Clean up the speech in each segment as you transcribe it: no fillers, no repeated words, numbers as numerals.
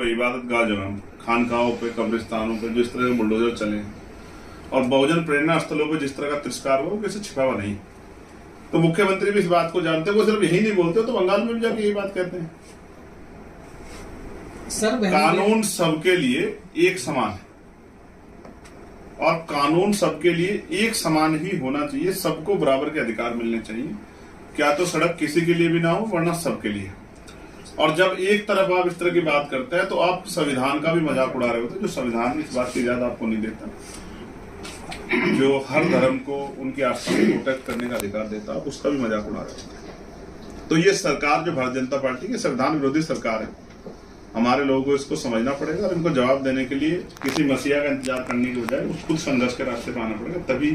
पे, इबादत गाह जो है, खानकाहों पे, कब्रिस्तानों पे जिस तरह के बुलडोजर चले और बहुजन प्रेरणा स्थलों पे जिस तरह का तिरस्कार हुआ वो कैसे छिपा हुआ नहीं। तो मुख्यमंत्री भी इस बात को जानते हैं, वो सिर्फ यही नहीं बोलते, तो बंगाल में भी जाके यही बात कहते हैं। सर कानून सबके लिए एक समान है और कानून सबके लिए एक समान ही होना चाहिए, सबको बराबर के अधिकार मिलने चाहिए। क्या तो सड़क किसी के लिए भी ना हो, वरना सबके लिए। और जब एक तरफ आप इस तरह की बात करते हैं तो आप संविधान का भी मजाक उड़ा रहे होते हैं, जो संविधान इस बात की इजाजत आपको नहीं देता, जो हर धर्म को उनकी आस्था को प्रोटेक्ट करने का अधिकार देता, आप उसका भी मजाक उड़ा रहे होते हैं। तो ये सरकार जो भारतीय जनता पार्टी की संविधान विरोधी सरकार है, हमारे लोगों को इसको समझना पड़ेगा और इनको जवाब देने के लिए किसी मसीहा का इंतजार करने के बजाय खुद संघर्ष के रास्ते पर आना पड़ेगा, तभी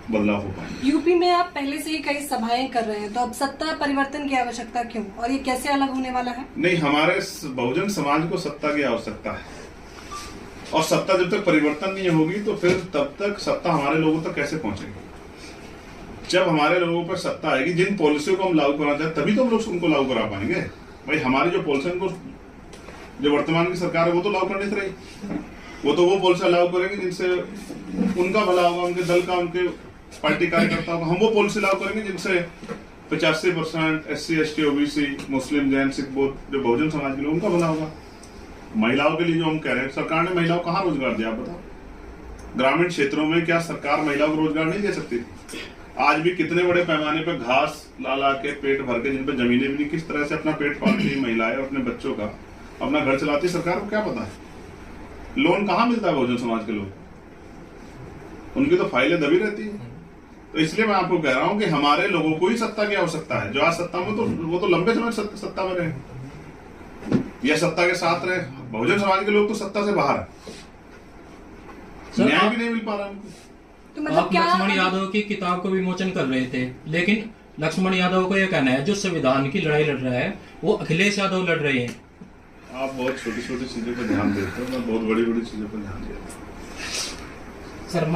बदलाव हो पाएगा। यूपी में आप पहले से ही कई सभाएं कर रहे हैं, तो अब सत्ता परिवर्तन की आवश्यकता क्यों, और ये कैसे अलग होने वाला है? नहीं, हमारे बहुजन समाज को सत्ता की आवश्यकता है और सत्ता जब तक परिवर्तन नहीं होगी तो फिर तब तक सत्ता हमारे लोगों तक कैसे पहुंचेगी। जब हमारे लोगों पर सत्ता आएगी, जिन पॉलिसियों को हम लागू करना चाहते तभी तो हम लोग उनको लागू करा पाएंगे। भाई हमारी जो पॉलिसी को जो वर्तमान की सरकार है वो तो लागू करनी चाहिए, वो तो वो पॉलिसी लागू करेंगे जिनसे उनका भला होगा, उनके दल का, उनके पार्टी कार्यकर्ताओं का। हम वो पॉलिसी लागू करेंगे जिनसे 85% SC ST OBC मुस्लिम जैन सिख बौद्ध जो बहुजन समाज के लोग उनका भला होगा। महिलाओं के लिए जो हम कह रहे हैं, सरकार ने महिलाओं को कहाँ रोजगार दिया, आप बताओ। ग्रामीण क्षेत्रों में क्या सरकार महिलाओं को रोजगार नहीं दे सकती? आज भी कितने बड़े पैमाने पर घास ला ला के पेट भर के, जिन पर जमीनें भी नहीं, किस तरह से अपना पेट पालती है महिलाएं और अपने बच्चों का अपना घर चलाती, सरकार को क्या पता है? लोन कहाँ मिलता है बहुजन समाज के लोग, उनकी तो फाइलें दबी रहती है। तो इसलिए मैं आपको कह रहा हूं कि हमारे लोगों को ही सत्ता की आवश्यकता है। जो आज सत्ता में, तो वो तो लंबे समय सत्ता में रहे या सत्ता के साथ रहे। बहुजन समाज के लोग तो सत्ता से बाहर है, न्याय भी नहीं मिल पा रहा उनको। तो मतलब आप लक्ष्मण यादव की किताब को विमोचन कर रहे थे, लेकिन लक्ष्मण यादव को यह कहना है जो संविधान की लड़ाई लड़ रहा है वो अखिलेश यादव लड़ रहे हैं। आप बहुत छोटी छोटी चीजों पर ध्यान देते हो, मैं बहुत बड़ी बड़ी चीजों पर ध्यान देता हूँ। सर